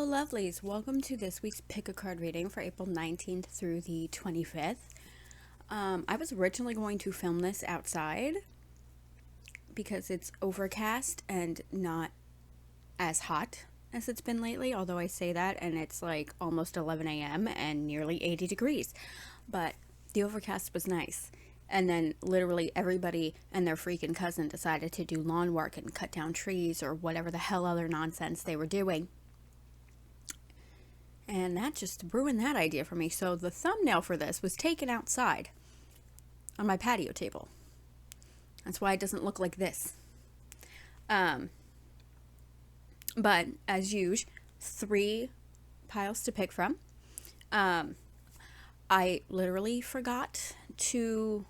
lovelies. Welcome to this week's pick a card reading for April 19th through the 25th. I was originally going to film this outside because it's overcast and not as hot as it's been lately, although I say that and it's like almost 11 a.m. and nearly 80 degrees. But the overcast was nice. And then literally everybody and their freaking cousin decided to do lawn work and cut down trees or whatever the hell other nonsense they were doing. And that just ruined that idea for me. So the thumbnail for this was taken outside on my patio table. That's why it doesn't look like this. But as usual, 3 piles to pick from. I literally forgot to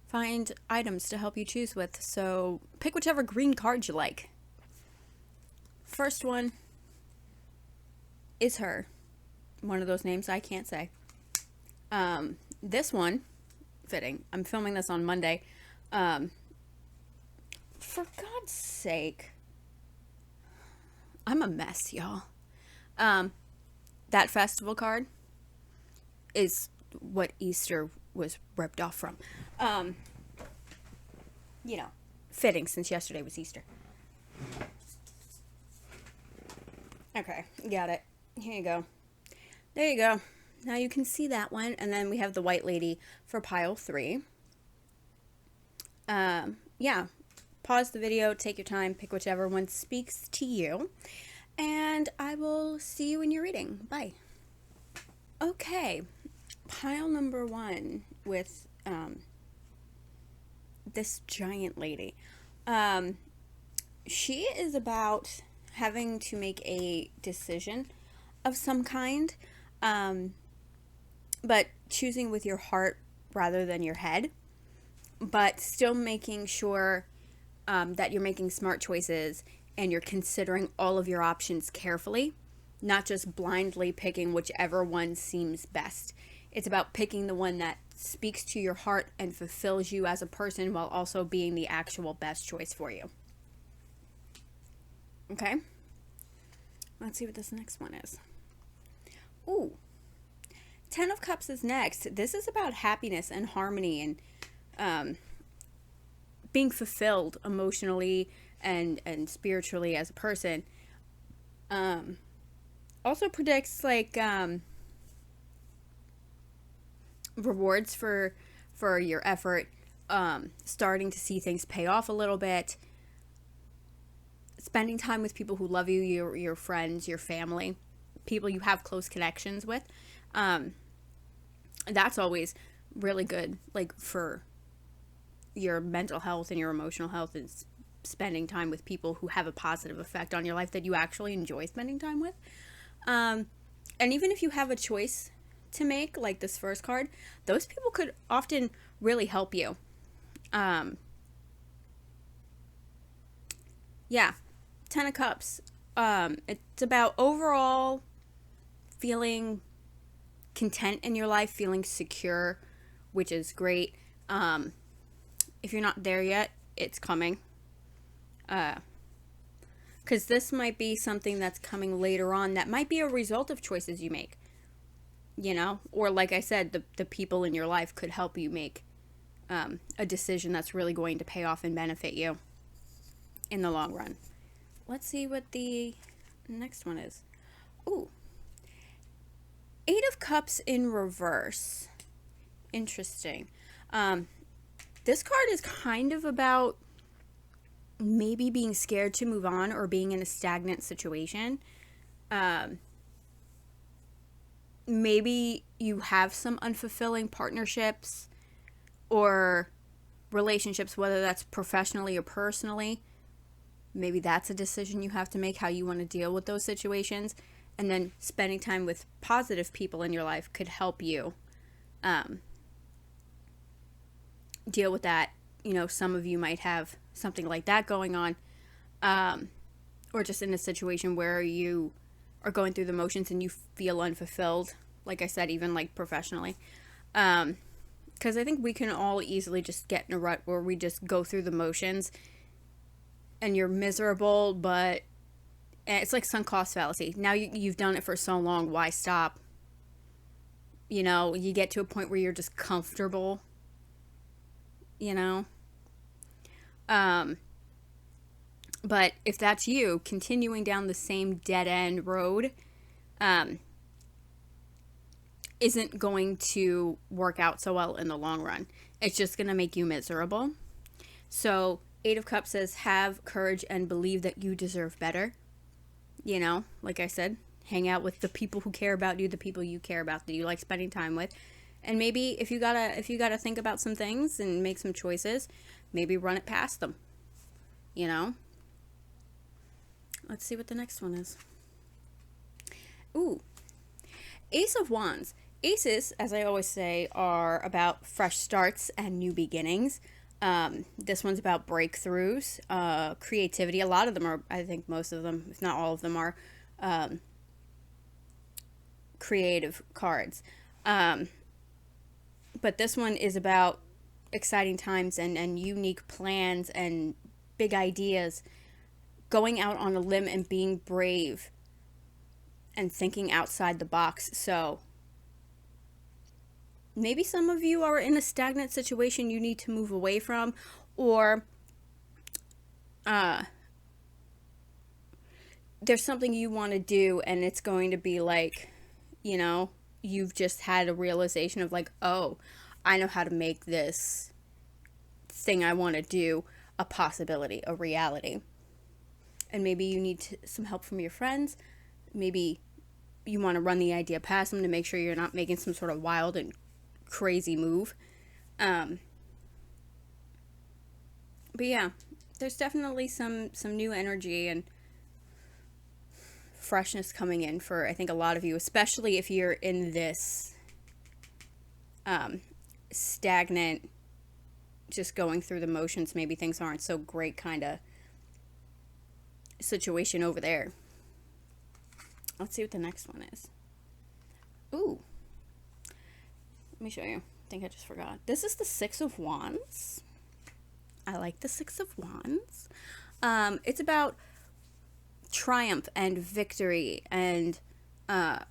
find items to help you choose with. So pick whichever green card you like. First one is her. One of those names I can't say. This one, fitting. I'm filming this on Monday. For God's sake. I'm a mess, y'all. That festival card is what Easter was ripped off from. Fitting since yesterday was Easter. Okay, got it. Here you go. There you go. Now you can see that one. And then we have the white lady for pile 3. Pause the video, take your time, pick whichever one speaks to you. And I will see you in your reading. Bye. Okay. Pile number 1 with this giant lady. She is about having to make a decision of some kind, but choosing with your heart rather than your head, but still making sure that you're making smart choices and you're considering all of your options carefully, not just blindly picking whichever one seems best. It's about picking the one that speaks to your heart and fulfills you as a person while also being the actual best choice for you. Okay? Let's see what this next one is. Ooh. 10 of Cups is next. This is about happiness and harmony and being fulfilled emotionally and spiritually as a person. Also predicts rewards for your effort, starting to see things pay off a little bit, spending time with people who love you, your friends, your family, people you have close connections with. That's always really good, for your mental health and your emotional health, is spending time with people who have a positive effect on your life that you actually enjoy spending time with. And even if you have a choice to make, like this first card, those people could often really help you. 10 of Cups. It's about overall feeling content in your life, feeling secure, which is great. If you're not there yet, it's coming. Because this might be something that's coming later on that might be a result of choices you make. Or like I said, the people in your life could help you make a decision that's really going to pay off and benefit you in the long run. Let's see what the next one is. Ooh. 8 of Cups in reverse. Interesting. This card is kind of about maybe being scared to move on or being in a stagnant situation. Maybe you have some unfulfilling partnerships or relationships, whether that's professionally or personally. Maybe that's a decision you have to make, how you want to deal with those situations. And then spending time with positive people in your life could help you deal with that. Some of you might have something like that going on, or just in a situation where you are going through the motions and you feel unfulfilled, like I said, even professionally. Because I think we can all easily just get in a rut where we just go through the motions and you're miserable, but it's like sunk cost fallacy. Now you've done it for so long, why stop? You know, you get to a point where you're just comfortable, you know? Um, but if that's you, continuing down the same dead end road, um, isn't going to work out so well in the long run. It's just going to make you miserable. So, Eight of Cups says, have courage and believe that you deserve better. You know, like I said, hang out with the people who care about you, the people you care about, that you like spending time with. And maybe if you gotta think about some things and make some choices, maybe run it past them. You know? Let's see what the next one is. Ooh. Ace of Wands. Aces, as I always say, are about fresh starts and new beginnings. This one's about breakthroughs, creativity. A lot of them are, I think most of them, if not all of them, are creative cards. But this one is about exciting times and unique plans and big ideas. Going out on a limb and being brave and thinking outside the box. So maybe some of you are in a stagnant situation you need to move away from, or there's something you want to do and it's going to be like, you know, you've just had a realization of like, oh, I know how to make this thing I want to do a possibility, a reality. And maybe you need some help from your friends. Maybe you want to run the idea past them to make sure you're not making some sort of wild and crazy move. But yeah, there's definitely some new energy and freshness coming in for, I think, a lot of you, especially if you're in this stagnant, just going through the motions, maybe things aren't so great kind of situation over there. Let's see what the next one is. Ooh. Let me show you. I think I just forgot. This is the Six of Wands. I like the Six of Wands. It's about triumph and victory and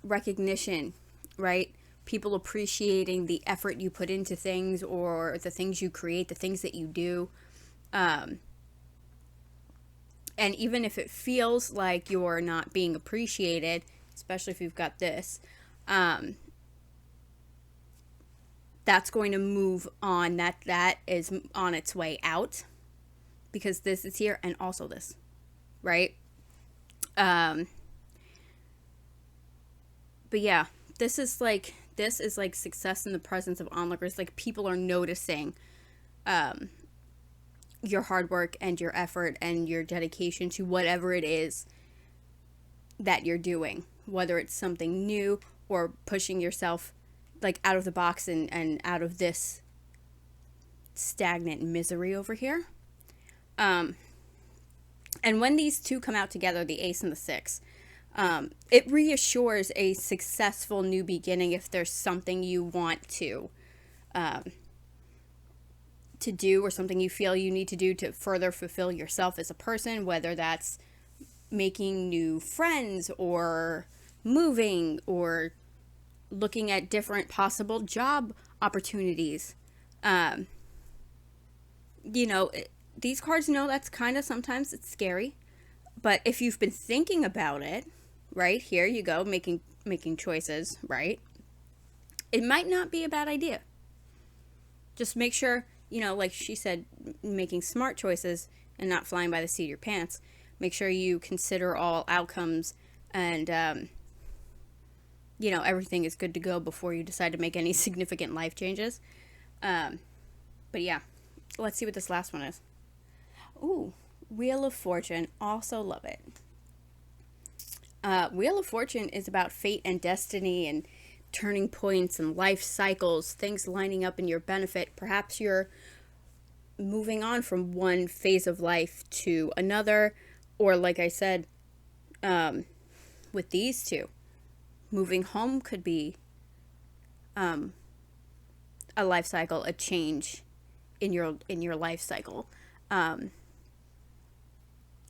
recognition, right? People appreciating the effort you put into things or the things you create, the things that you do. And even if it feels like you're not being appreciated, especially if you've got this, that's going to move on. That is on its way out, because this is here and also this, right? But yeah, this is like success in the presence of onlookers. Like, people are noticing your hard work and your effort and your dedication to whatever it is that you're doing, whether it's something new or pushing yourself like out of the box and out of this stagnant misery over here. And when these two come out together, the Ace and the Six, it reassures a successful new beginning if there's something you want to do, or something you feel you need to do to further fulfill yourself as a person, whether that's making new friends or moving or looking at different possible job opportunities. These cards know that's kind of, sometimes it's scary, but if you've been thinking about it, right, here you go, making choices, right? It might not be a bad idea. Just make sure, like she said, making smart choices and not flying by the seat of your pants. Make sure you consider all outcomes and, everything is good to go before you decide to make any significant life changes. But yeah, let's see what this last one is. Ooh, Wheel of Fortune. Also love it. Wheel of Fortune is about fate and destiny and turning points and life cycles, things lining up in your benefit. Perhaps you're moving on from one phase of life to another, or like I said, with these two, moving home could be a life cycle, a change in your life cycle.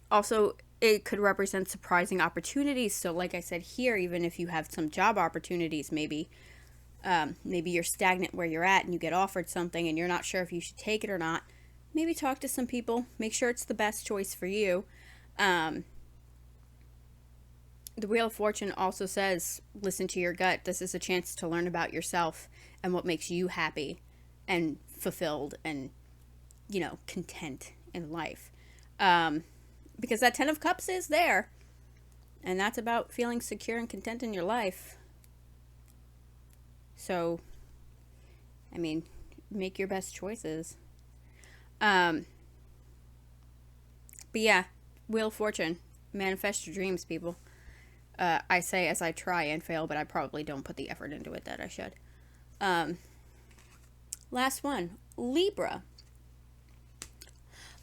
Also, it could represent surprising opportunities. So like I said here, even if you have some job opportunities, maybe you're stagnant where you're at and you get offered something and you're not sure if you should take it or not, maybe talk to some people, make sure it's the best choice for you. The Wheel of Fortune also says, listen to your gut. This is a chance to learn about yourself and what makes you happy and fulfilled and, content in life. Because that 10 of Cups is there. And that's about feeling secure and content in your life. So, make your best choices. But yeah, Wheel of Fortune. Manifest your dreams, people. I say as I try and fail, but I probably don't put the effort into it that I should. Last one, Libra.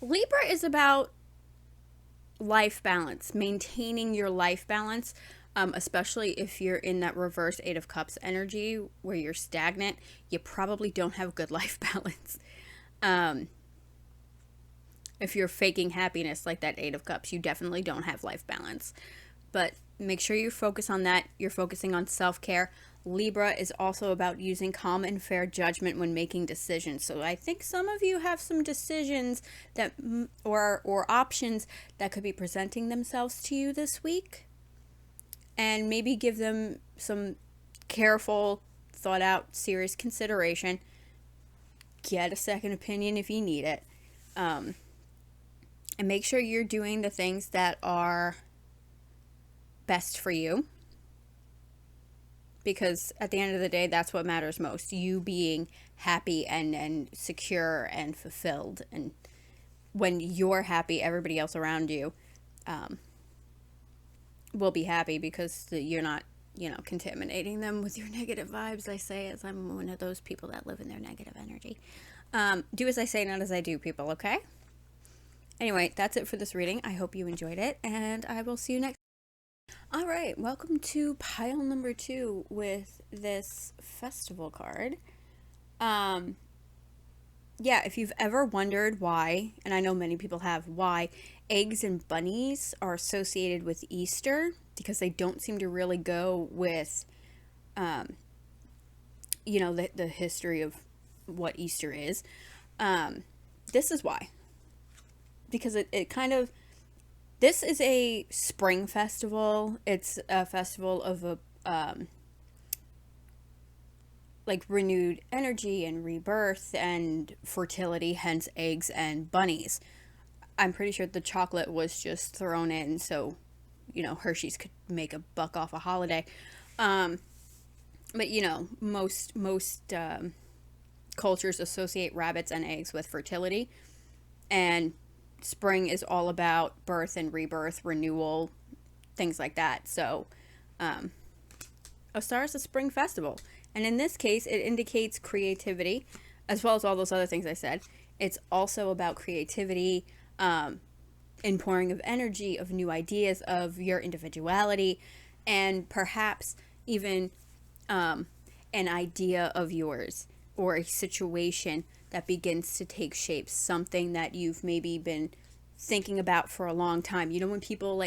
Libra is about life balance, maintaining your life balance, especially if you're in that reverse 8 of Cups energy where you're stagnant. You probably don't have good life balance. If you're faking happiness like that 8 of Cups, you definitely don't have life balance. But make sure you focus on that. You're focusing on self-care. Libra is also about using calm and fair judgment when making decisions. So I think some of you have some decisions that or options that could be presenting themselves to you this week. And maybe give them some careful, thought out, serious consideration. Get a second opinion if you need it. And make sure you're doing the things that are best for you. Because at the end of the day, that's what matters most. You being happy and secure and fulfilled. And when you're happy, everybody else around you will be happy because you're not, contaminating them with your negative vibes, I say, as I'm one of those people that live in their negative energy. Do as I say, not as I do, people, okay? Anyway, that's it for this reading. I hope you enjoyed it, and I will see you next. All right, welcome to pile number 2 with this festival card. Yeah, if you've ever wondered why, and I know many people have, why eggs and bunnies are associated with Easter, because they don't seem to really go with, the history of what Easter is. This is why. Because it kind of, this is a spring festival. It's a festival of renewed energy and rebirth and fertility, hence eggs and bunnies. I'm pretty sure the chocolate was just thrown in so, Hershey's could make a buck off a holiday. But, most cultures associate rabbits and eggs with fertility. And spring is all about birth and rebirth, renewal, things like that. So, Ostar is a spring festival. And in this case, it indicates creativity, as well as all those other things I said. It's also about creativity, inpouring of energy, of new ideas, of your individuality, and perhaps even an idea of yours or a situation that begins to take shape, something that you've maybe been thinking about for a long time. When people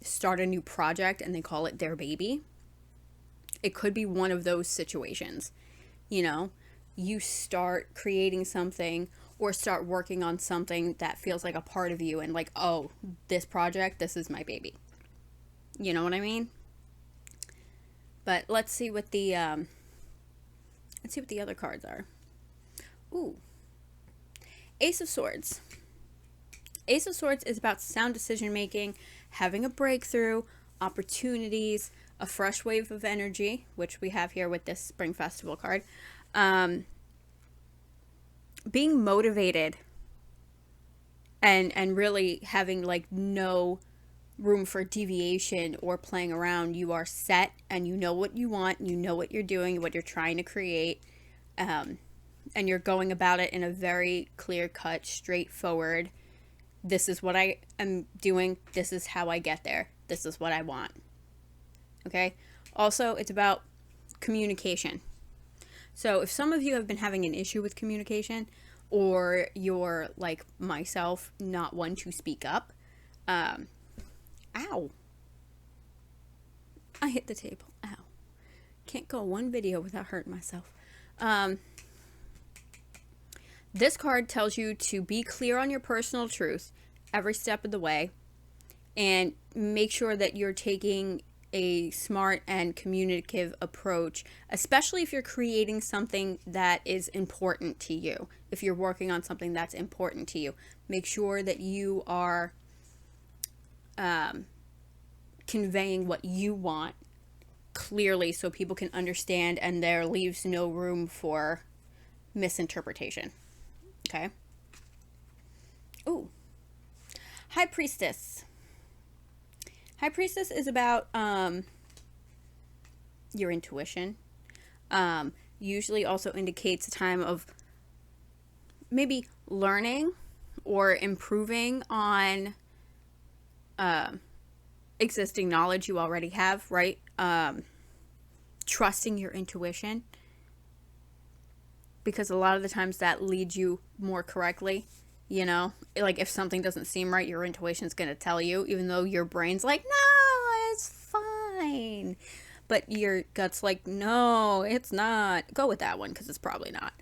start a new project and they call it their baby? It could be one of those situations. You start creating something or start working on something that feels like a part of you and oh, this project, this is my baby. You know what I mean? But let's see what the other cards are. Ooh. Ace of Swords. Ace of Swords is about sound decision making, having a breakthrough, opportunities, a fresh wave of energy, which we have here with this Spring Festival card. Being motivated and really having no room for deviation or playing around. You are set and you know what you want, you know what you're doing, what you're trying to create, and you're going about it in a very clear-cut, straightforward, this is what I am doing, this is how I get there, this is what I want. Okay? Also, it's about communication. So if some of you have been having an issue with communication, or you're like myself, not one to speak up, Ow. I hit the table. Ow. Can't go one video without hurting myself. This card tells you to be clear on your personal truth every step of the way and make sure that you're taking a smart and communicative approach, especially if you're creating something that is important to you. If you're working on something that's important to you, make sure that you are conveying what you want clearly so people can understand and there leaves no room for misinterpretation. Okay? Ooh. High Priestess. High Priestess is about your intuition. Usually also indicates a time of maybe learning or improving on existing knowledge you already have, right? Trusting your intuition. Because a lot of the times that leads you more correctly. You know, like if something doesn't seem right, your intuition's going to tell you, even though your brain's like, no, it's fine. But your gut's like, no, it's not. Go with that one because it's probably not.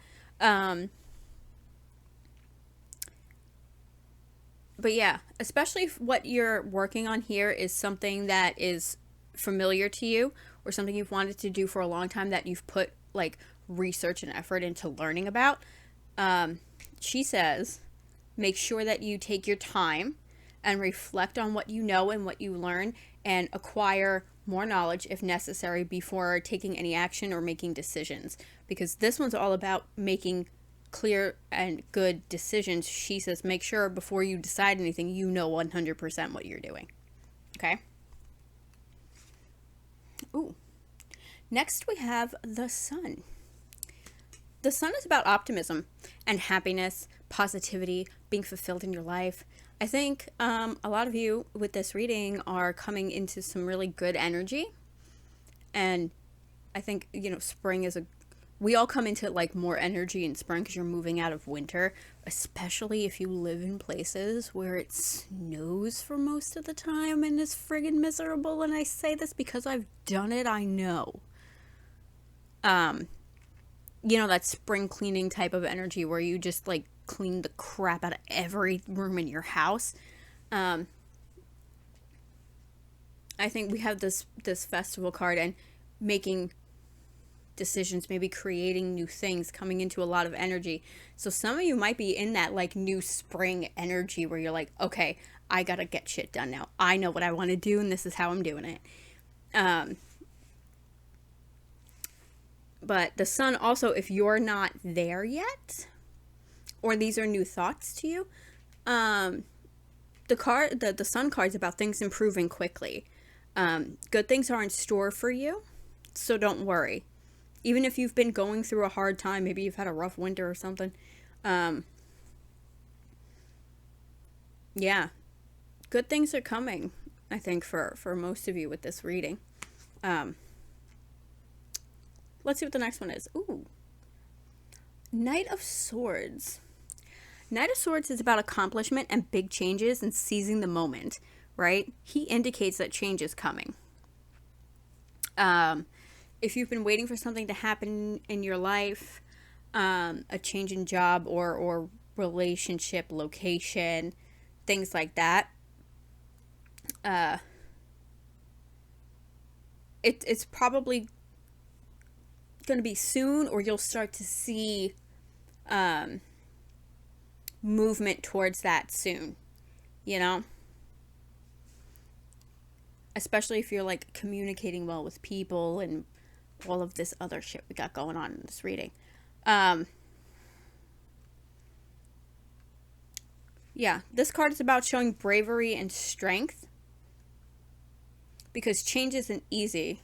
But yeah, especially if what you're working on here is something that is familiar to you or something you've wanted to do for a long time that you've put like research and effort into learning about. She says, make sure that you take your time and reflect on what you know and what you learn and acquire more knowledge if necessary before taking any action or making decisions. Because this one's all about making clear and good decisions. She says, make sure before you decide anything, you know 100% what you're doing. Okay? Ooh. Next we have the Sun. The Sun is about optimism and happiness, positivity, being fulfilled in your life. I think a lot of you with this reading are coming into some really good energy. And I think, you know, spring is we all come into like more energy in spring because you're moving out of winter, especially if you live in places where it snows for most of the time and is friggin' miserable. And I say this because I've done it, I know. You know, that spring cleaning type of energy where you just like clean the crap out of every room in your house. I think we have this festival card and making decisions, maybe creating new things, coming into a lot of energy. So some of you might be in that like new spring energy where you're like, okay, I gotta get shit done now. I know what I want to do and this is how I'm doing it. But the Sun also, if you're not there yet, or these are new thoughts to you, the Sun card is about things improving quickly. Good things are in store for you, so don't worry. Even if you've been going through a hard time, maybe you've had a rough winter or something. Yeah, good things are coming, I think, for most of you with this reading. Let's see what the next one is. Ooh. Knight of Swords. Knight of Swords is about accomplishment and big changes and seizing the moment, right? He indicates that change is coming. If you've been waiting for something to happen in your life, a change in job or relationship, location, things like that, it's probably going to be soon, or you'll start to see movement towards that soon, you know, especially if you're like communicating well with people and all of this other shit we got going on in this reading. Yeah, this card is about showing bravery and strength because change isn't easy,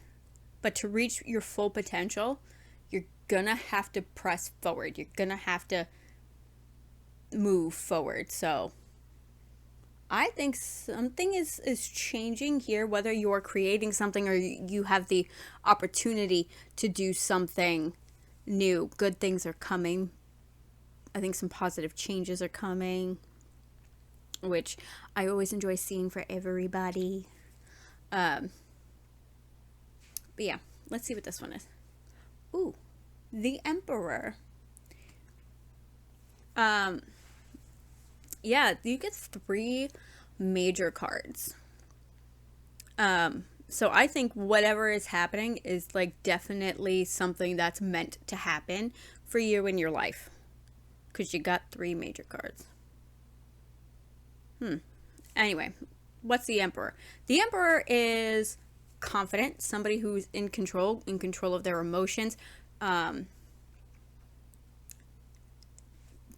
but to reach your full potential, you're gonna have to press forward. You're gonna have to move forward. So I think something is changing here, whether you're creating something or you have the opportunity to do something new. Good things are coming. I think some positive changes are coming, which I always enjoy seeing for everybody. Um, but yeah, let's see what this one is. Ooh, the Emperor. Um, yeah, you get 3 major cards. So I think whatever is happening is like definitely something that's meant to happen for you in your life. Because you got 3 major cards. Anyway, what's the Emperor? The Emperor is confident, somebody who's in control of their emotions. The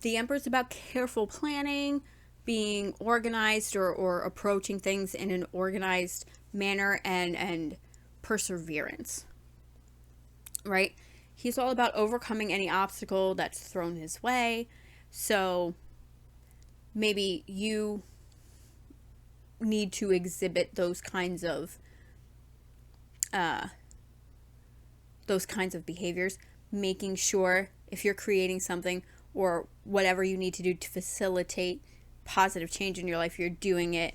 Emperor is about careful planning, being organized, or approaching things in an organized manner, and perseverance, right? He's all about overcoming any obstacle that's thrown his way. So maybe you need to exhibit those kinds of behaviors, making sure if you're creating something or whatever you need to do to facilitate positive change in your life, you're doing it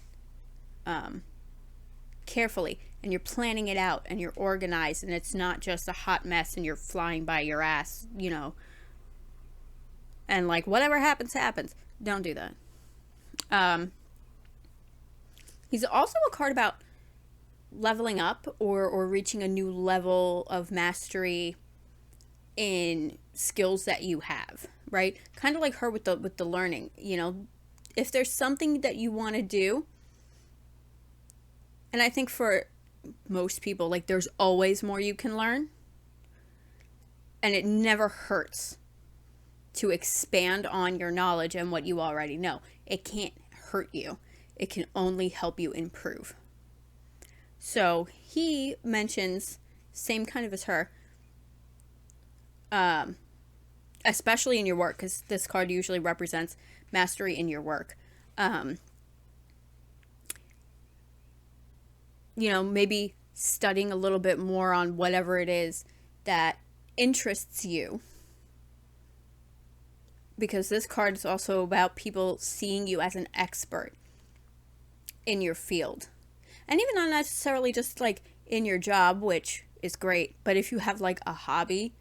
carefully, and you're planning it out, and you're organized, and it's not just a hot mess and you're flying by your ass, and like whatever happens. Don't do that. He's also a card about leveling up or reaching a new level of mastery in skills that you have, right? Kind of like her with the learning. If there's something that you want to do, and I think for most people, like, there's always more you can learn, and it never hurts to expand on your knowledge and what you already know. It can't hurt you. It can only help you improve. So he mentions, same kind of as her, especially in your work, because this card usually represents mastery in your work. Maybe studying a little bit more on whatever it is that interests you. Because this card is also about people seeing you as an expert in your field. And even not necessarily just like in your job, which is great, but if you have like a hobby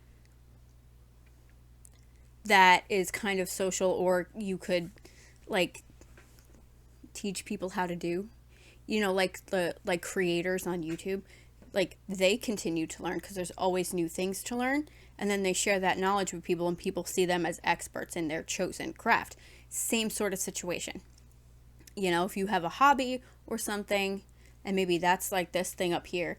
that is kind of social, or you could like teach people how to do, like the creators on YouTube, like they continue to learn because there's always new things to learn, and then they share that knowledge with people, and people see them as experts in their chosen craft. Same sort of situation. If you have a hobby or something, and maybe that's like this thing up here,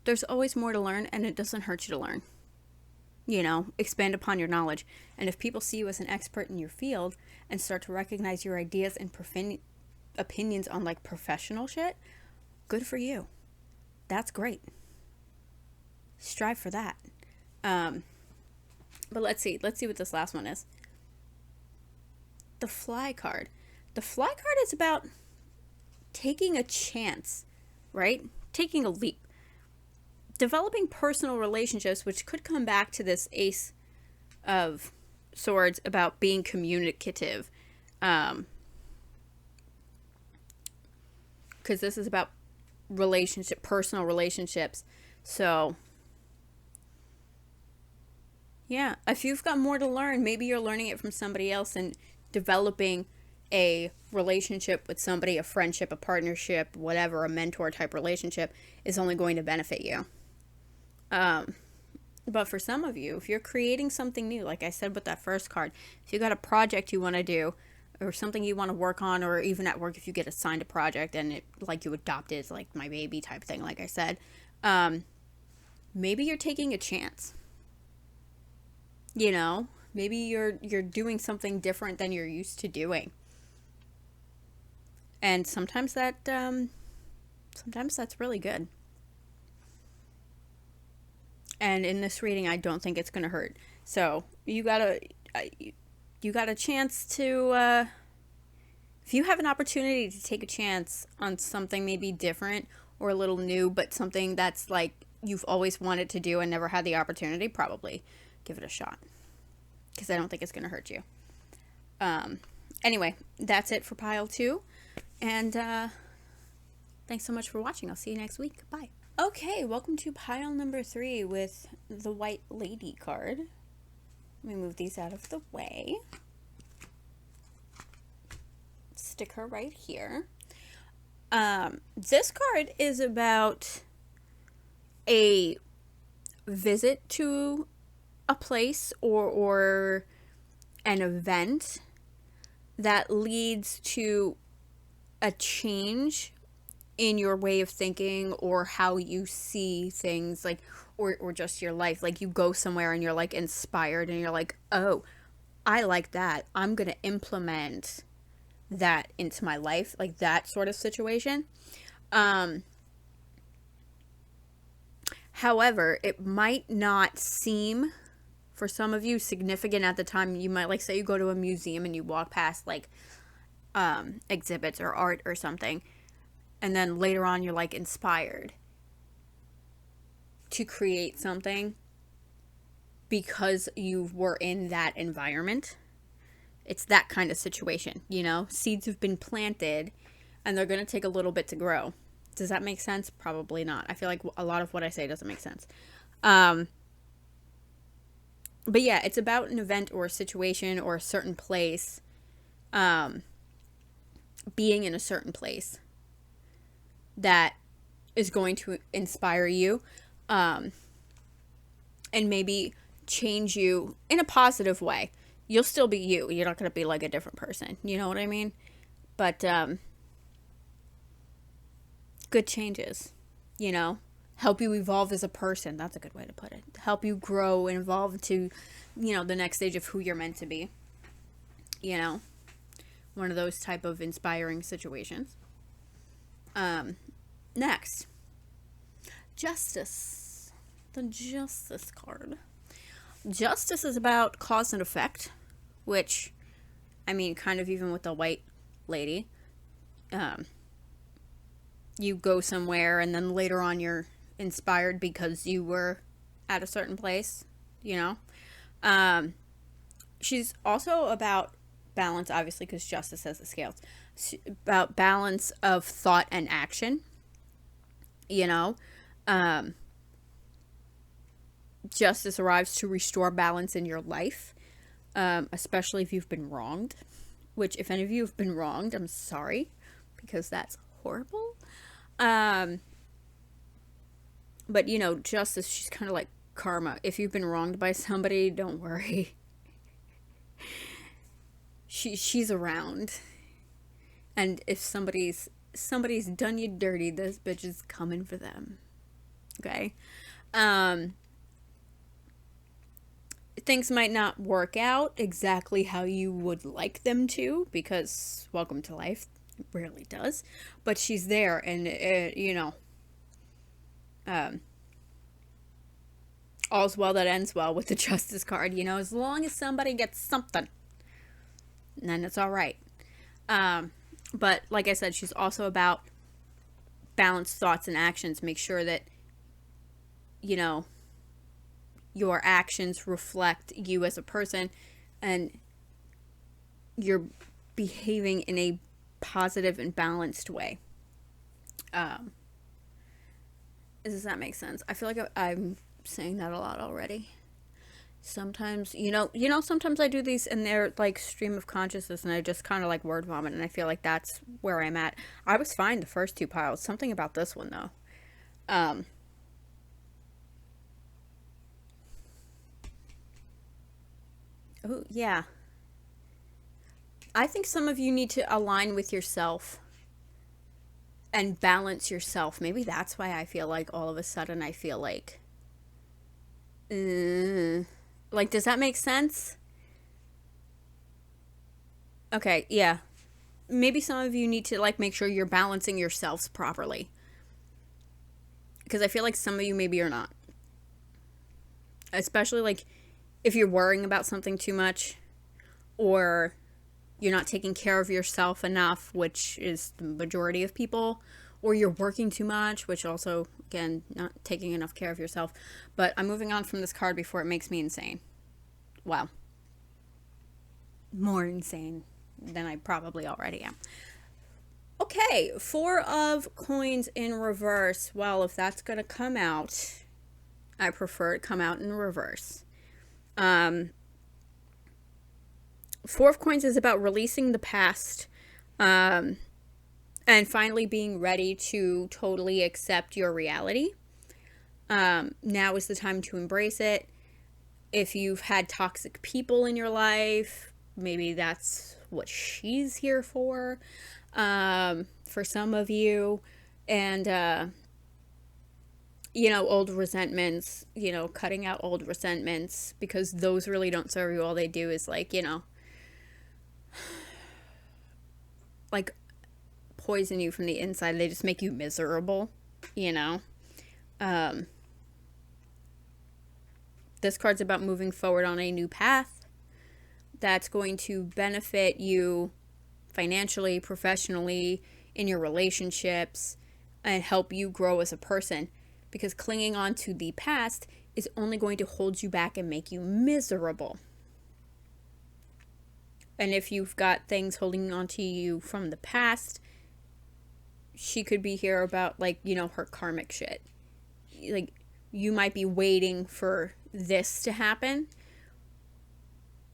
there's always more to learn, and it doesn't hurt you to learn. Expand upon your knowledge. And if people see you as an expert in your field and start to recognize your ideas and opinions on like professional shit, good for you. That's great. Strive for that. But let's see what this last one is. The Fly card. The Fly card is about taking a chance, right? Taking a leap. Developing personal relationships, which could come back to this Ace of Swords about being communicative. Because this is about personal relationships. So, yeah, if you've got more to learn, maybe you're learning it from somebody else, and developing a relationship with somebody, a friendship, a partnership, whatever, a mentor type relationship is only going to benefit you. But for some of you, if you're creating something new, like I said with that first card, if you got a project you want to do, or something you want to work on, or even at work, if you get assigned a project and it, like, you adopt it, it's like my baby type thing, like I said, maybe you're taking a chance. Maybe you're doing something different than you're used to doing. And sometimes that's really good. And in this reading, I don't think it's going to hurt. So you got a chance to, if you have an opportunity to take a chance on something maybe different or a little new, but something that's like you've always wanted to do and never had the opportunity, probably give it a shot. Because I don't think it's going to hurt you. Anyway, that's it for pile 2. And thanks so much for watching. I'll see you next week. Bye. Okay, welcome to pile number 3 with the White Lady card. Let me move these out of the way. Stick her right here. This card is about a visit to a place or an event that leads to a change in your way of thinking or how you see things, like, or just your life. Like, you go somewhere and you're like inspired and you're like, oh, I like that. I'm gonna implement that into my life, like that sort of situation. However, it might not seem, for some of you, significant at the time. You might, like, say you go to a museum and you walk past like exhibits or art or something, and then later on you're like inspired to create something because you were in that environment. It's that kind of situation, you know? Seeds have been planted and they're going to take a little bit to grow. Does that make sense? Probably not. I feel like a lot of what I say doesn't make sense. But yeah, it's about an event or a situation or a certain place, being in a certain place that is going to inspire you, and maybe change you in a positive way. You'll still be you. You're not going to be like a different person. You know what I mean? But good changes, you know, help you evolve as a person. That's a good way to put it. Help you grow and evolve to, you know, the next stage of who you're meant to be. You know, one of those type of inspiring situations. Next, Justice. The Justice card. Justice is about cause and effect, which, I mean, kind of even with the White Lady. You go somewhere and then later on you're inspired because you were at a certain place, you know. She's also about balance, obviously, because Justice has the scales. About balance of thought and action, you know. Justice arrives to restore balance in your life, especially if you've been wronged, which, if any of you have been wronged, I'm sorry, because that's horrible. But, you know, Justice, she's kind of like karma. If you've been wronged by somebody, don't worry. She's around. And if somebody's done you dirty, this bitch is coming for them. Okay? Things might not work out exactly how you would like them to, because welcome to life. It rarely does. But she's there, and, you know, all's well that ends well with the Justice card. You know, as long as somebody gets something, then it's all right. But like I said, she's also about balanced thoughts and actions. Make sure that, you know, your actions reflect you as a person and you're behaving in a positive and balanced way. Does that make sense? I feel like I'm saying that a lot already. Sometimes, you know, sometimes I do these and they're like stream of consciousness and I just kind of like word vomit, and I feel like that's where I'm at. I was fine the first two piles. Something about this one though. Oh, yeah. I think some of you need to align with yourself and balance yourself. Maybe that's why I feel like all of a sudden I feel like, does that make sense? Okay, yeah. Maybe some of you need to, like, make sure you're balancing yourselves properly. Because I feel like some of you maybe are not. Especially, like, if you're worrying about something too much, or you're not taking care of yourself enough, which is the majority of people, or you're working too much, which also, again, not taking enough care of yourself. But I'm moving on from this card before it makes me insane. Wow. More insane than I probably already am. Okay, Four of Coins in reverse. Well, if that's going to come out, I prefer it come out in reverse. Four of Coins is about releasing the past, and finally being ready to totally accept your reality. Now is the time to embrace it. If you've had toxic people in your life, maybe that's what she's here for some of you. And, old resentments, cutting out old resentments, because those really don't serve you. All they do is, like poison you from the inside. They just make you miserable, This card's about moving forward on a new path that's going to benefit you financially, professionally, in your relationships, and help you grow as a person. Because clinging on to the past is only going to hold you back and make you miserable. And if you've got things holding on to you from the past, she could be here about, her karmic shit. Like, you might be waiting for this to happen,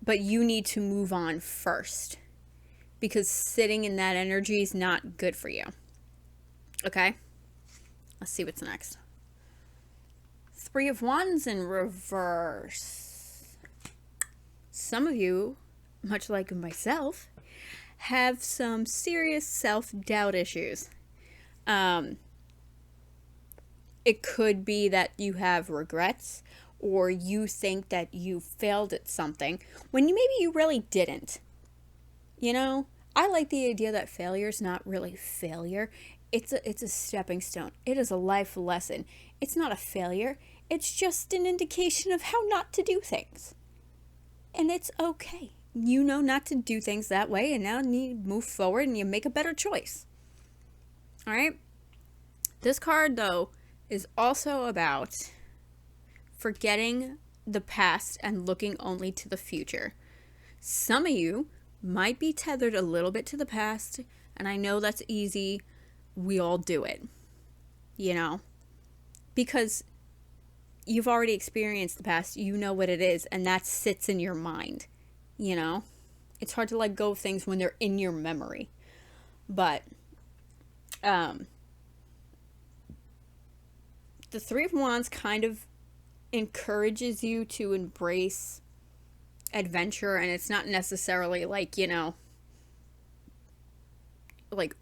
but you need to move on first, because sitting in that energy is not good for you. Okay? Let's see what's next. Three of Wands in reverse. Some of you, much like myself, have some serious self-doubt issues. It could be that you have regrets, or you think that you failed at something when maybe you really didn't. I like the idea that failure is not really failure. It's a stepping stone. It is a life lesson. It's not a failure. It's just an indication of how not to do things. And it's okay. You know not to do things that way, and now you move forward and you make a better choice. All right? This card, though, is also about forgetting the past and looking only to the future. Some of you might be tethered a little bit to the past, and I know that's easy. We all do it, because you've already experienced the past. You know what it is, and that sits in your mind. It's hard to let go of things when they're in your memory. But the Three of Wands kind of encourages you to embrace adventure, and it's not necessarily like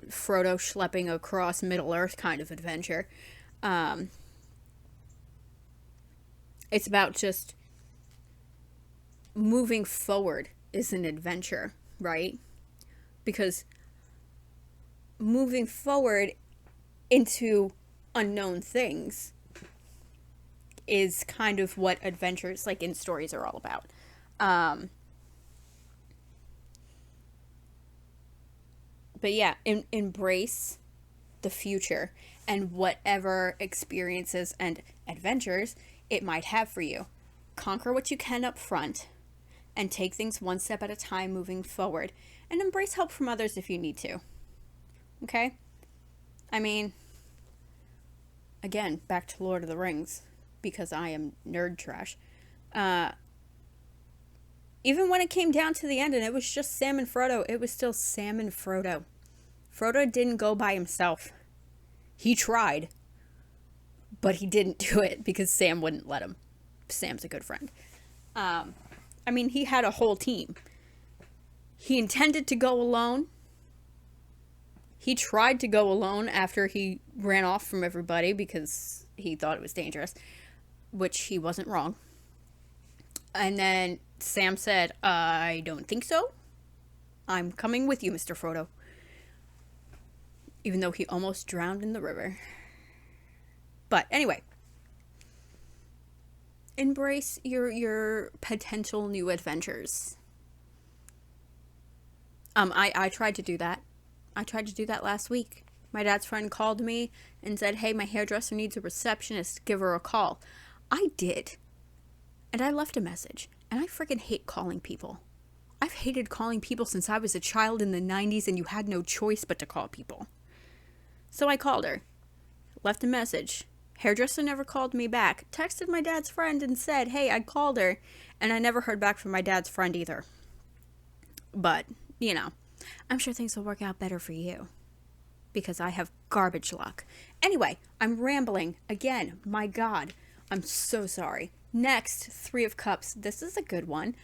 Frodo schlepping across Middle Earth kind of adventure. It's about just moving forward is an adventure, right? Because moving forward into unknown things is kind of what adventures in stories are all about. But yeah, embrace the future and whatever experiences and adventures it might have for you. Conquer what you can up front and take things one step at a time moving forward, and embrace help from others if you need to. Okay? I mean, again, back to Lord of the Rings, because I am nerd trash. Even when it came down to the end and it was just Sam and Frodo, it was still Sam and Frodo. Frodo didn't go by himself. He tried, but he didn't do it because Sam wouldn't let him. Sam's a good friend. He had a whole team. He intended to go alone. He tried to go alone after he ran off from everybody because he thought it was dangerous, which he wasn't wrong. And then Sam said, I don't think so. I'm coming with you, Mr. Frodo. Even though he almost drowned in the river. But anyway, embrace your potential new adventures. I tried to do that. I tried to do that last week. My dad's friend called me and said, hey, my hairdresser needs a receptionist. Give her a call. I did. And I left a message. And I freaking hate calling people. I've hated calling people since I was a child in the 90s, and you had no choice but to call people. So I called her, left a message. Hairdresser never called me back. Texted my dad's friend and said, hey, I called her. And I never heard back from my dad's friend either. But, you know, I'm sure things will work out better for you. Because I have garbage luck. Anyway, I'm rambling. Again, my God. I'm so sorry. Next, Three of Cups. This is a good one.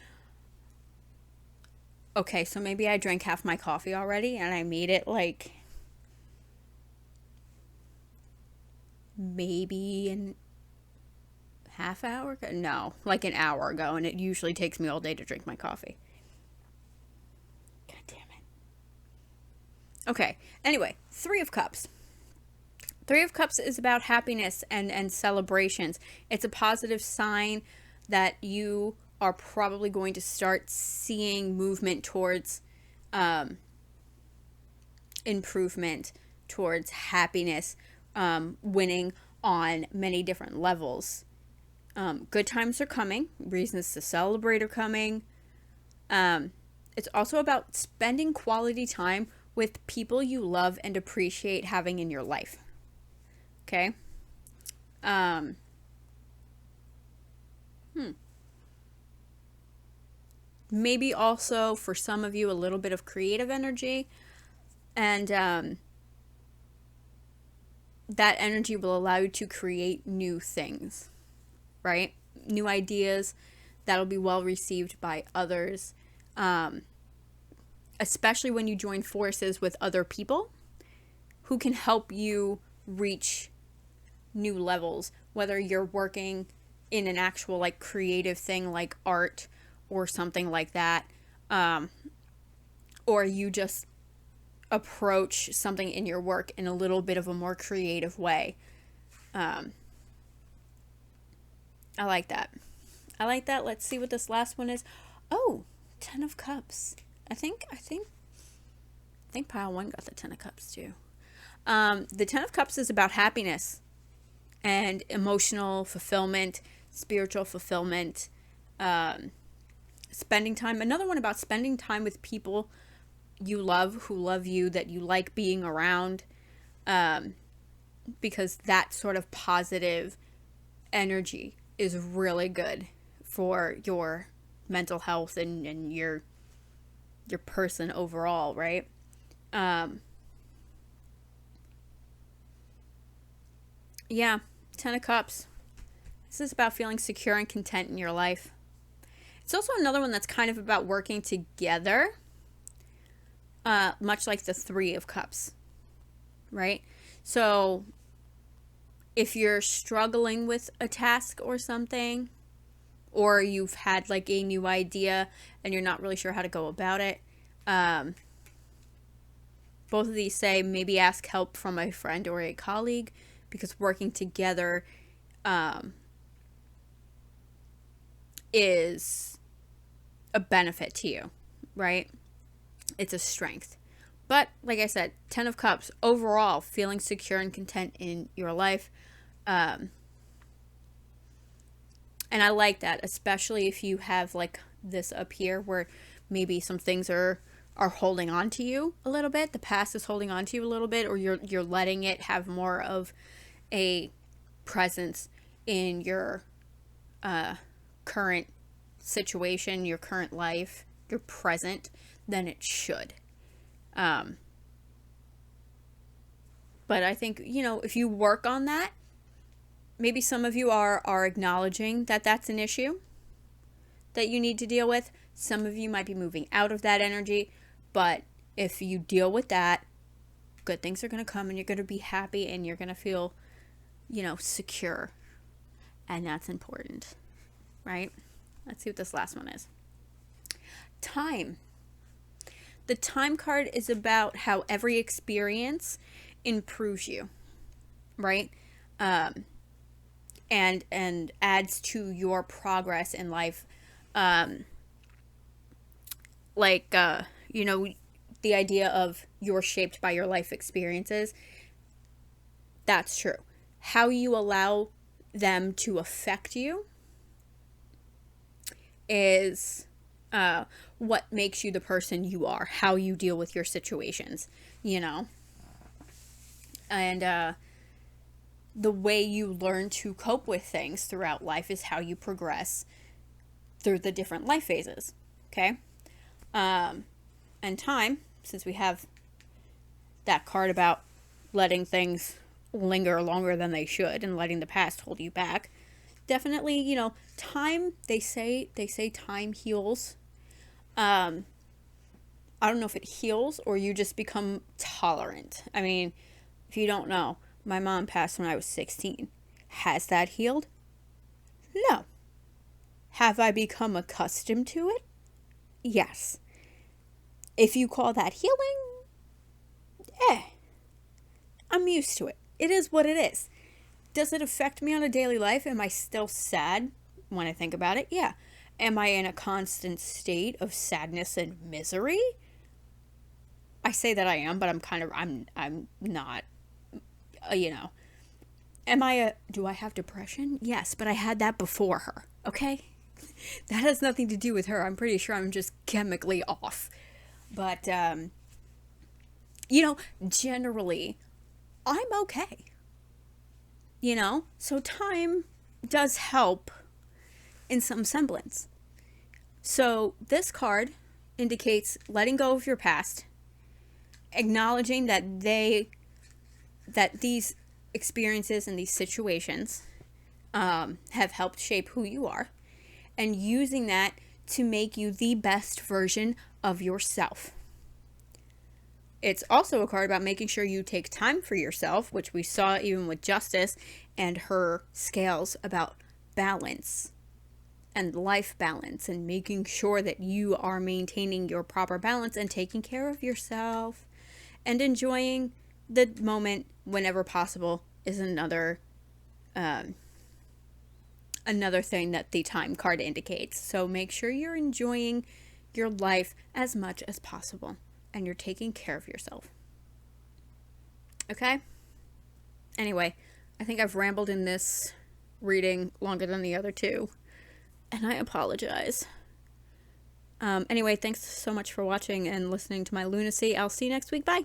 Okay, so maybe I drank half my coffee already and I made it like maybe an half hour ago? No, like an hour ago, and it usually takes me all day to drink my coffee. God damn it. Okay, anyway, Three of Cups. Three of Cups is about happiness and celebrations. It's a positive sign that you are probably going to start seeing movement towards improvement, towards happiness, winning on many different levels. Good times are coming. Reasons to celebrate are coming. It's also about spending quality time with people you love and appreciate having in your life. Okay? Maybe also for some of you a little bit of creative energy. And that energy will allow you to create new things, right? New ideas that'll be well received by others, especially when you join forces with other people who can help you reach new levels, whether you're working in an actual like creative thing like art or something like that, or you just approach something in your work in a little bit of a more creative way. I like that. I like that. Let's see what this last one is. Oh, Ten of Cups. I think pile one got the Ten of Cups too. The Ten of Cups is about happiness and emotional fulfillment, spiritual fulfillment, spending time. Another one about spending time with people you love, who love you, that you like being around, because that sort of positive energy is really good for your mental health and your person overall, right? Yeah, Ten of Cups. This is about feeling secure and content in your life. It's also another one that's kind of about working together, much like the Three of Cups, right? So if you're struggling with a task or something, or you've had like a new idea and you're not really sure how to go about it, both of these say maybe ask help from a friend or a colleague, because working together is a benefit to you, right? It's a strength. But like I said, Ten of Cups, overall, feeling secure and content in your life. And I like that, especially if you have like this up here where maybe some things are holding on to you a little bit. The past is holding on to you a little bit, or you're letting it have more of a presence in your current situation, your current life, your present, than it should. But I think, if you work on that, maybe some of you are acknowledging that that's an issue that you need to deal with. Some of you might be moving out of that energy, but if you deal with that, good things are going to come and you're going to be happy and you're going to feel, secure. And that's important, right? Let's see what this last one is. Time. The Time card is about how every experience improves you, right? And adds to your progress in life. The idea of you're shaped by your life experiences. That's true. How you allow them to affect you is what makes you the person you are, how you deal with your situations, And the way you learn to cope with things throughout life is how you progress through the different life phases. Okay? And time, since we have that card about letting things linger longer than they should and letting the past hold you back, definitely, time, they say time heals. I don't know if it heals or you just become tolerant. I mean, if you don't know, my mom passed when I was 16. Has that healed? No. Have I become accustomed to it? Yes. If you call that healing, I'm used to it. It is what it is. Does it affect me on a daily life? Am I still sad when I think about it? Yeah. Am I in a constant state of sadness and misery? I say that I am, but I'm not, do I have depression? Yes, but I had that before her, okay? That has nothing to do with her. I'm pretty sure I'm just chemically off. But, generally, I'm okay. So time does help in some semblance. So this card indicates letting go of your past, acknowledging that these experiences and these situations have helped shape who you are, and using that to make you the best version of yourself. It's also a card about making sure you take time for yourself, which we saw even with Justice and her scales about balance and life balance, and making sure that you are maintaining your proper balance and taking care of yourself and enjoying the moment whenever possible is another thing that the time card indicates. So make sure you're enjoying your life as much as possible and you're taking care of yourself. Okay? Anyway, I think I've rambled in this reading longer than the other two, and I apologize. Anyway, thanks so much for watching and listening to my lunacy. I'll see you next week. Bye.